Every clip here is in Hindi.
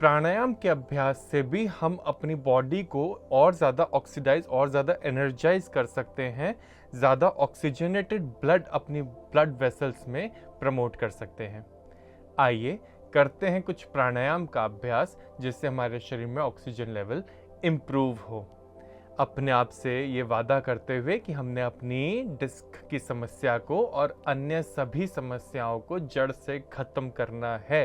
प्राणायाम के अभ्यास से भी हम अपनी बॉडी को और ज़्यादा ऑक्सीडाइज और ज़्यादा एनर्जाइज कर सकते हैं, ज़्यादा ऑक्सीजनेटेड ब्लड अपनी ब्लड वेसल्स में प्रमोट कर सकते हैं। आइए करते हैं कुछ प्राणायाम का अभ्यास जिससे हमारे शरीर में ऑक्सीजन लेवल इम्प्रूव हो। अपने आप से ये वादा करते हुए कि हमने अपनी डिस्क की समस्या को और अन्य सभी समस्याओं को जड़ से खत्म करना है।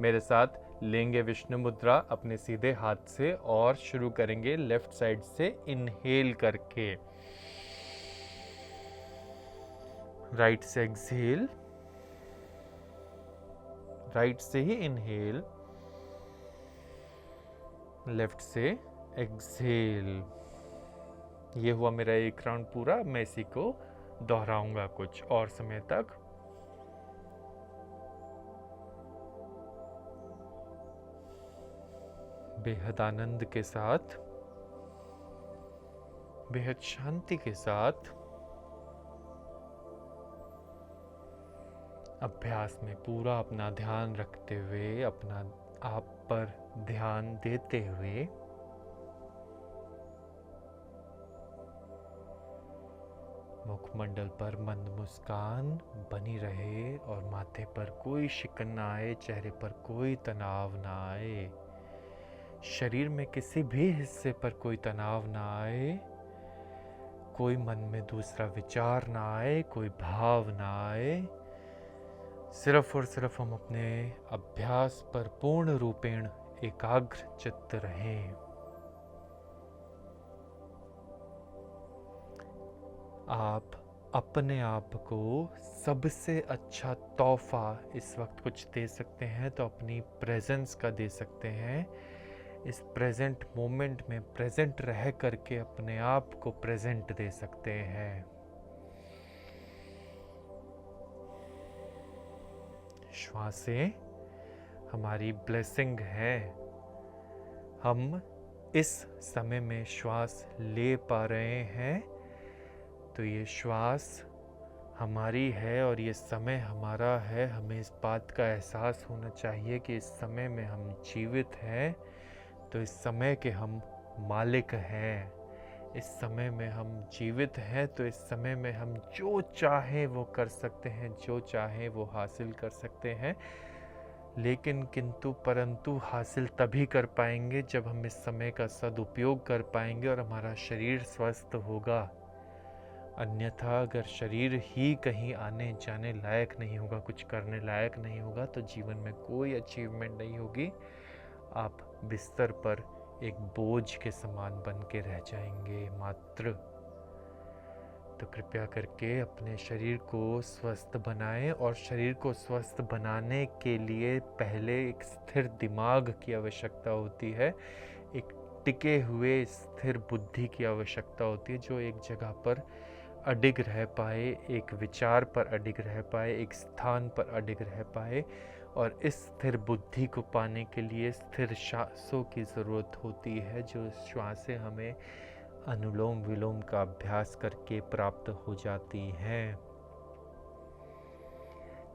मेरे साथ लेंगे विष्णु मुद्रा अपने सीधे हाथ से और शुरू करेंगे लेफ्ट साइड से इनहेल करके, राइट से एक्सहेल, राइट से ही इनहेल, लेफ्ट से एक्सहेल। ये हुआ मेरा एक राउंड पूरा। मैं इसी को दोहराऊंगा कुछ और समय तक। बेहद आनंद के साथ, बेहद शांति के साथ अभ्यास में पूरा अपना ध्यान रखते हुए, अपना आप पर ध्यान देते हुए मुखमंडल पर मंद मुस्कान बनी रहे और माथे पर कोई शिकन ना आए, चेहरे पर कोई तनाव ना आए, शरीर में किसी भी हिस्से पर कोई तनाव ना आए, कोई मन में दूसरा विचार ना आए, कोई भाव ना आए। सिर्फ और सिर्फ हम अपने अभ्यास पर पूर्ण रूपेण एकाग्र चित्त रहें। आप अपने आप को सबसे अच्छा तोहफा इस वक्त कुछ दे सकते हैं तो अपनी प्रेजेंस का दे सकते हैं। इस प्रेजेंट मोमेंट में प्रेजेंट रह करके अपने आप को प्रेजेंट दे सकते हैं। श्वासें हमारी ब्लेसिंग है। हम इस समय में श्वास ले पा रहे हैं तो ये श्वास हमारी है और ये समय हमारा है। हमें इस बात का एहसास होना चाहिए कि इस समय में हम जीवित हैं, तो इस समय के हम मालिक हैं। इस समय में हम जीवित हैं तो इस समय में हम जो चाहें वो कर सकते हैं, जो चाहें वो हासिल कर सकते हैं। लेकिन किंतु परंतु हासिल तभी कर पाएंगे जब हम इस समय का सदुपयोग कर पाएंगे और हमारा शरीर स्वस्थ होगा। अन्यथा अगर शरीर ही कहीं आने जाने लायक नहीं होगा, कुछ करने लायक नहीं होगा, तो जीवन में कोई अचीवमेंट नहीं होगी। आप बिस्तर पर एक बोझ के समान बन के रह जाएंगे मात्र। तो कृपया करके अपने शरीर को स्वस्थ बनाएं और शरीर को स्वस्थ बनाने के लिए पहले एक स्थिर दिमाग की आवश्यकता होती है, एक टिके हुए स्थिर बुद्धि की आवश्यकता होती है जो एक जगह पर अडिग रह पाए, एक विचार पर अडिग रह पाए, एक स्थान पर अडिग रह पाए। और इस स्थिर बुद्धि को पाने के लिए स्थिर श्वासों की ज़रूरत होती है, जो श्वासें हमें अनुलोम विलोम का अभ्यास करके प्राप्त हो जाती हैं।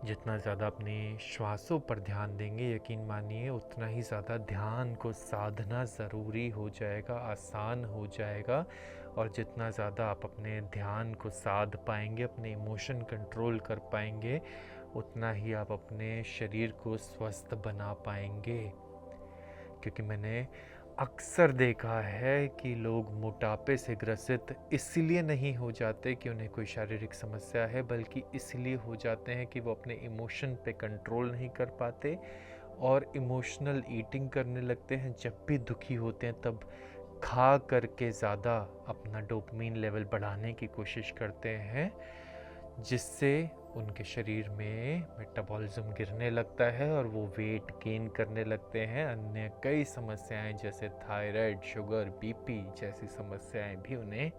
जितना ज़्यादा अपने श्वासों पर ध्यान देंगे, यकीन मानिए उतना ही ज़्यादा ध्यान को साधना ज़रूरी हो जाएगा, आसान हो जाएगा। और जितना ज़्यादा आप अपने ध्यान को साध पाएंगे, अपने इमोशन कंट्रोल कर पाएंगे, उतना ही आप अपने शरीर को स्वस्थ बना पाएंगे। क्योंकि मैंने अक्सर देखा है कि लोग मोटापे से ग्रसित इसलिए नहीं हो जाते कि उन्हें कोई शारीरिक समस्या है, बल्कि इसलिए हो जाते हैं कि वो अपने इमोशन पे कंट्रोल नहीं कर पाते और इमोशनल ईटिंग करने लगते हैं। जब भी दुखी होते हैं तब खा करके ज़्यादा अपना डोपामाइन लेवल बढ़ाने की कोशिश करते हैं, जिससे उनके शरीर में मेटाबॉलिज्म गिरने लगता है और वो वेट गेन करने लगते हैं। अन्य कई समस्याएं जैसे थायराइड, शुगर, बीपी जैसी समस्याएं भी उन्हें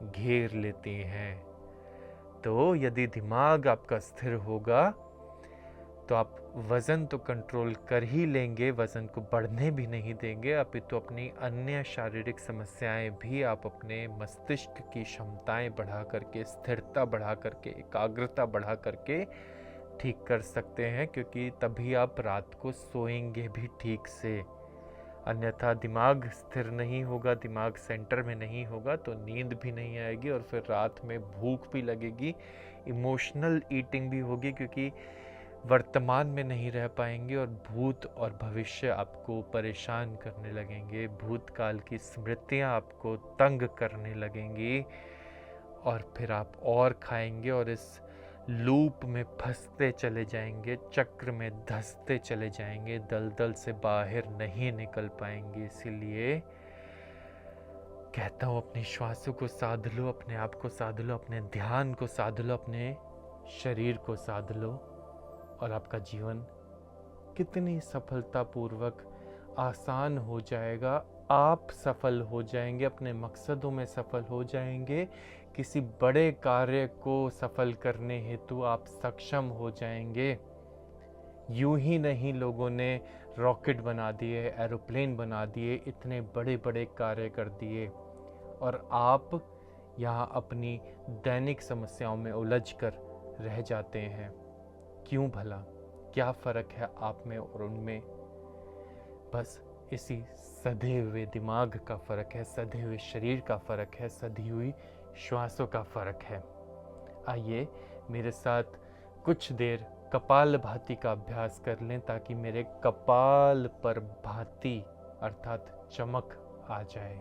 घेर लेती हैं। तो यदि दिमाग आपका स्थिर होगा तो आप वज़न तो कंट्रोल कर ही लेंगे, वज़न को बढ़ने भी नहीं देंगे, अपितु अपनी अन्य शारीरिक समस्याएं भी आप अपने मस्तिष्क की क्षमताएं बढ़ा करके, स्थिरता बढ़ा करके, एकाग्रता बढ़ा करके ठीक कर सकते हैं, क्योंकि तभी आप रात को सोएंगे भी ठीक से। अन्यथा दिमाग स्थिर नहीं होगा, दिमाग सेंटर में नहीं होगा तो नींद भी नहीं आएगी और फिर रात में भूख भी लगेगी, इमोशनल ईटिंग भी होगी, क्योंकि वर्तमान में नहीं रह पाएंगे और भूत और भविष्य आपको परेशान करने लगेंगे, भूतकाल की स्मृतियाँ आपको तंग करने लगेंगी और फिर आप और खाएंगे और इस लूप में फंसते चले जाएंगे, चक्र में धंसते चले जाएंगे, दलदल से बाहर नहीं निकल पाएंगे। इसीलिए कहता हूँ अपनी श्वासों को साध लो, अपने आप को साध लो, अपने ध्यान को साध लो, अपने शरीर को साध लो और आपका जीवन कितनी सफलतापूर्वक आसान हो जाएगा। आप सफल हो जाएंगे, अपने मकसदों में सफल हो जाएंगे, किसी बड़े कार्य को सफल करने हेतु आप सक्षम हो जाएंगे। यूं ही नहीं लोगों ने रॉकेट बना दिए, एरोप्लेन बना दिए, इतने बड़े बड़े कार्य कर दिए और आप यहाँ अपनी दैनिक समस्याओं में उलझ कर रह जाते हैं। क्यों भला? क्या फ़र्क है आप में और उनमें? बस इसी सधे हुए दिमाग का फ़र्क है, सधे हुए शरीर का फ़र्क है, सधी हुई श्वासों का फ़र्क है। आइए मेरे साथ कुछ देर कपालभाति का अभ्यास कर लें ताकि मेरे कपाल पर भाति अर्थात चमक आ जाए।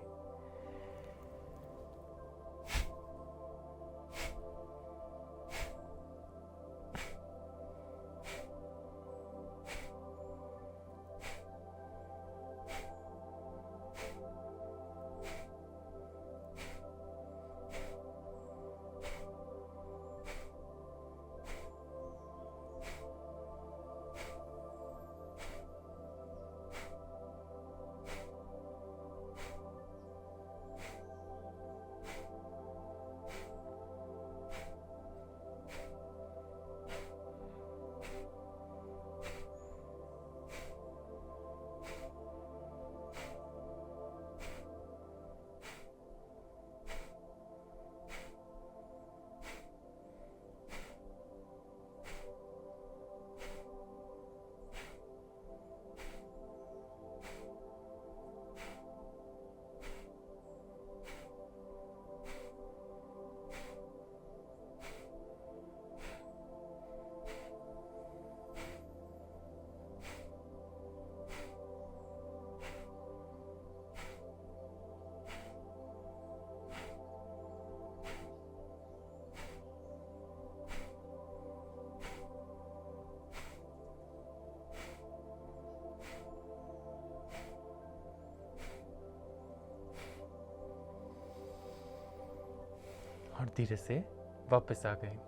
और धीरे से वापस आ गए।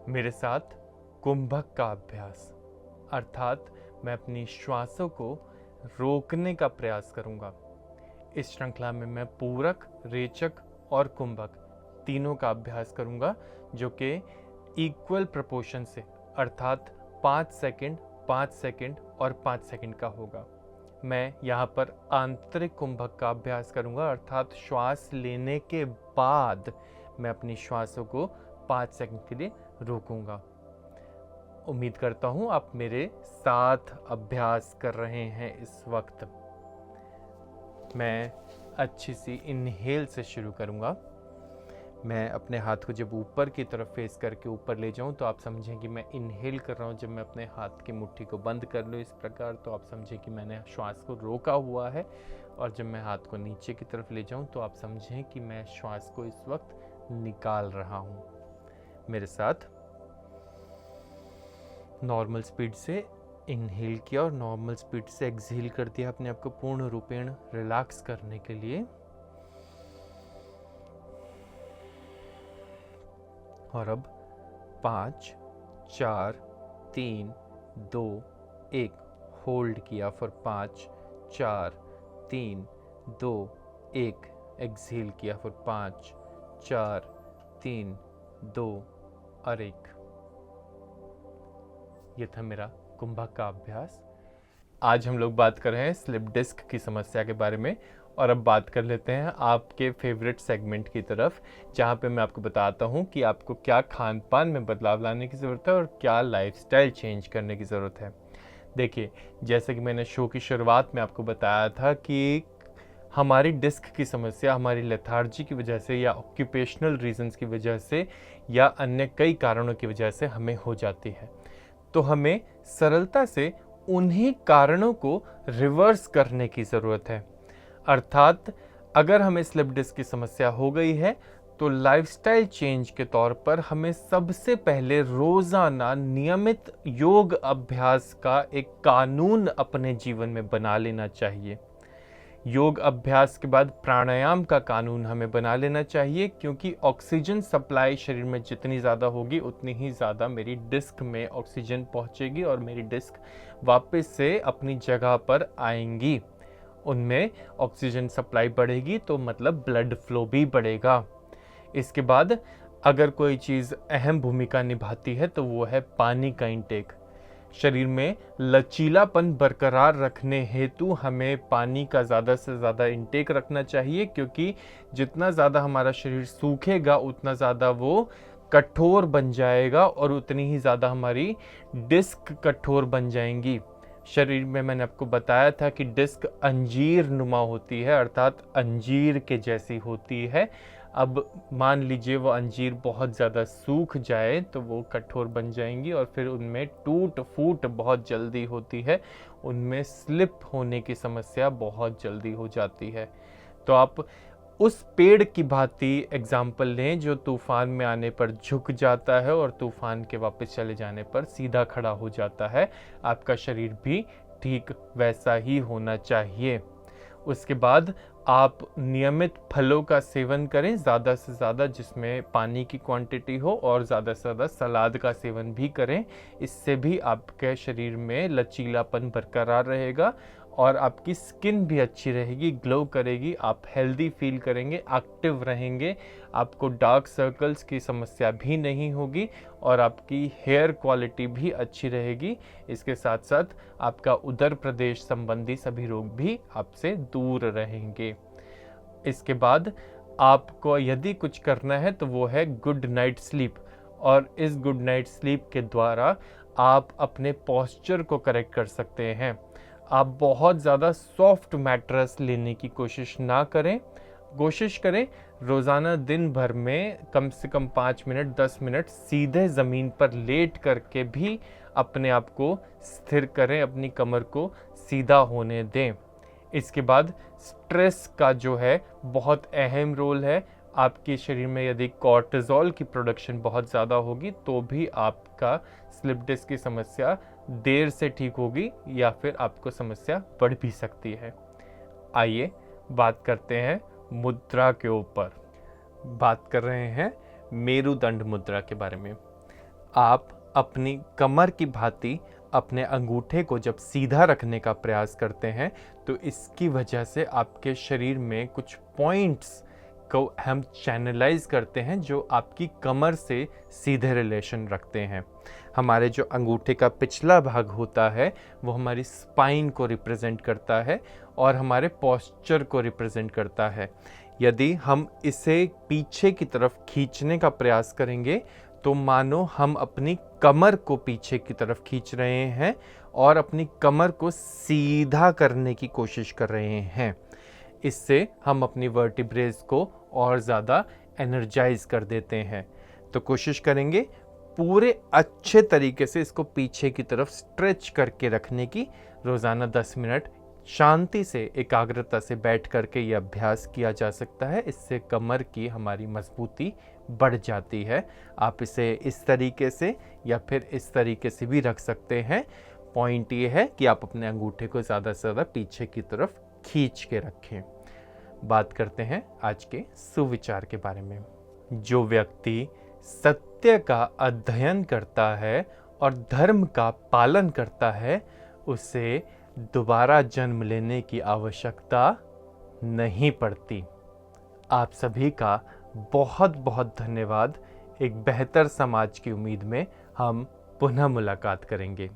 मेरे साथ कुंभक का अभ्यास अर्थात मैं अपनी श्वासों को रोकने का प्रयास करूंगा। इस श्रृंखला में मैं पूरक, रेचक और कुंभक तीनों का अभ्यास करूंगा, जो कि इक्वल प्रोपोर्शन से अर्थात 5 सेकंड, 5 सेकंड और 5 सेकंड का होगा। मैं यहाँ पर आंतरिक कुंभक का अभ्यास करूंगा अर्थात श्वास लेने के बाद मैं अपनी श्वासों को 5 सेकंड के लिए रोकूंगा। उम्मीद करता हूँ आप मेरे साथ अभ्यास कर रहे हैं इस वक्त। मैं अच्छी सी इनहेल से शुरू करूंगा। मैं अपने हाथ को जब ऊपर की तरफ फेस करके ऊपर ले जाऊं तो आप समझें कि मैं इनहेल कर रहा हूं। जब मैं अपने हाथ की मुट्ठी को बंद कर लूं इस प्रकार तो आप समझें कि मैंने श्वास को रोका हुआ है, और जब मैं हाथ को नीचे की तरफ ले जाऊं तो आप समझें कि मैं श्वास को इस वक्त निकाल रहा हूं। मेरे साथ नॉर्मल स्पीड से इनहेल किया और नॉर्मल स्पीड से एक्सहेल कर दिया, अपने आप को पूर्ण रूपेण रिलैक्स करने के लिए। और अब 5, 4, 3, 2, 1 होल्ड किया फॉर 5, 4, 3, 2, 1 एक्सहेल किया फॉर 5, 4, 3, 2 और 1। ये था मेरा कुंभक का अभ्यास। आज हम लोग बात कर रहे हैं स्लिप डिस्क की समस्या के बारे में और अब बात कर लेते हैं आपके फेवरेट सेगमेंट की तरफ, जहाँ पे मैं आपको बताता हूँ कि आपको क्या खान पान में बदलाव लाने की ज़रूरत है और क्या लाइफस्टाइल चेंज करने की ज़रूरत है। देखिए, जैसे कि मैंने शो की शुरुआत में आपको बताया था कि हमारी डिस्क की समस्या हमारी लेथार्जी की वजह से या ऑक्यूपेशनल रीजंस की वजह से या अन्य कई कारणों की वजह से हमें हो जाती है। तो हमें सरलता से उन्हीं कारणों को रिवर्स करने की ज़रूरत है। अर्थात अगर हमें स्लिप डिस्क की समस्या हो गई है तो लाइफस्टाइल चेंज के तौर पर हमें सबसे पहले रोज़ाना नियमित योग अभ्यास का एक कानून अपने जीवन में बना लेना चाहिए। योग अभ्यास के बाद प्राणायाम का कानून हमें बना लेना चाहिए, क्योंकि ऑक्सीजन सप्लाई शरीर में जितनी ज़्यादा होगी उतनी ही ज़्यादा मेरी डिस्क में ऑक्सीजन पहुंचेगी और मेरी डिस्क वापस से अपनी जगह पर आएंगी। उनमें ऑक्सीजन सप्लाई बढ़ेगी तो मतलब ब्लड फ्लो भी बढ़ेगा। इसके बाद अगर कोई चीज़ अहम भूमिका निभाती है तो वो है पानी का इंटेक। शरीर में लचीलापन बरकरार रखने हेतु हमें पानी का ज़्यादा से ज़्यादा इंटेक रखना चाहिए, क्योंकि जितना ज़्यादा हमारा शरीर सूखेगा उतना ज़्यादा वो कठोर बन जाएगा और उतनी ही ज़्यादा हमारी डिस्क कठोर बन जाएंगी। शरीर में मैंने आपको बताया था कि डिस्क अंजीर नुमा होती है, अर्थात अंजीर के जैसी होती है। अब मान लीजिए वो अंजीर बहुत ज़्यादा सूख जाए तो वो कठोर बन जाएंगी और फिर उनमें टूट फूट बहुत जल्दी होती है, उनमें स्लिप होने की समस्या बहुत जल्दी हो जाती है। तो आप उस पेड़ की भांति एग्जाम्पल लें जो तूफान में आने पर झुक जाता है और तूफान के वापस चले जाने पर सीधा खड़ा हो जाता है। आपका शरीर भी ठीक वैसा ही होना चाहिए। उसके बाद आप नियमित फलों का सेवन करें ज़्यादा से ज़्यादा, जिसमें पानी की क्वांटिटी हो, और ज़्यादा से ज़्यादा सलाद का सेवन भी करें। इससे भी आपके शरीर में लचीलापन बरकरार रहेगा और आपकी स्किन भी अच्छी रहेगी, ग्लो करेगी, आप हेल्दी फील करेंगे, एक्टिव रहेंगे, आपको डार्क सर्कल्स की समस्या भी नहीं होगी और आपकी हेयर क्वालिटी भी अच्छी रहेगी। इसके साथ साथ आपका उदर प्रदेश संबंधी सभी रोग भी आपसे दूर रहेंगे। इसके बाद आपको यदि कुछ करना है तो वो है गुड नाइट स्लीप, और इस गुड नाइट स्लीप के द्वारा आप अपने पोस्चर को करेक्ट कर सकते हैं। आप बहुत ज़्यादा सॉफ्ट मैट्रेस लेने की कोशिश ना करें। कोशिश करें रोज़ाना दिन भर में कम से कम 5 मिनट 10 मिनट सीधे ज़मीन पर लेट करके भी अपने आप को स्थिर करें, अपनी कमर को सीधा होने दें। इसके बाद स्ट्रेस का जो है बहुत अहम रोल है। आपके शरीर में यदि कॉर्टिज़ोल की प्रोडक्शन बहुत ज़्यादा होगी तो भी आपका स्लिप डिस्क की समस्या देर से ठीक होगी या फिर आपको समस्या बढ़ भी सकती है। आइए बात करते हैं मुद्रा के ऊपर। बात कर रहे हैं मेरुदंड मुद्रा के बारे में। आप अपनी कमर की भांति अपने अंगूठे को जब सीधा रखने का प्रयास करते हैं तो इसकी वजह से आपके शरीर में कुछ पॉइंट्स को हम चैनलाइज करते हैं जो आपकी कमर से सीधे रिलेशन रखते हैं। हमारे जो अंगूठे का पिछला भाग होता है वो हमारी स्पाइन को रिप्रेजेंट करता है और हमारे पोस्चर को रिप्रेजेंट करता है। यदि हम इसे पीछे की तरफ खींचने का प्रयास करेंगे तो मानो हम अपनी कमर को पीछे की तरफ खींच रहे हैं और अपनी कमर को सीधा करने की कोशिश कर रहे हैं। इससे हम अपनी वर्टिब्रेज को और ज़्यादा एनर्जाइज कर देते हैं। तो कोशिश करेंगे पूरे अच्छे तरीके से इसको पीछे की तरफ स्ट्रेच करके रखने की। रोज़ाना 10 मिनट शांति से एकाग्रता से बैठ करके ये अभ्यास किया जा सकता है। इससे कमर की हमारी मजबूती बढ़ जाती है। आप इसे इस तरीके से या फिर इस तरीके से भी रख सकते हैं। पॉइंट ये है कि आप अपने अंगूठे को ज़्यादा से ज़्यादा पीछे की तरफ खींच के रखें। बात करते हैं आज के सुविचार के बारे में। जो व्यक्ति सत्य का अध्ययन करता है और धर्म का पालन करता है उसे दोबारा जन्म लेने की आवश्यकता नहीं पड़ती। आप सभी का बहुत बहुत धन्यवाद। एक बेहतर समाज की उम्मीद में हम पुनः मुलाकात करेंगे।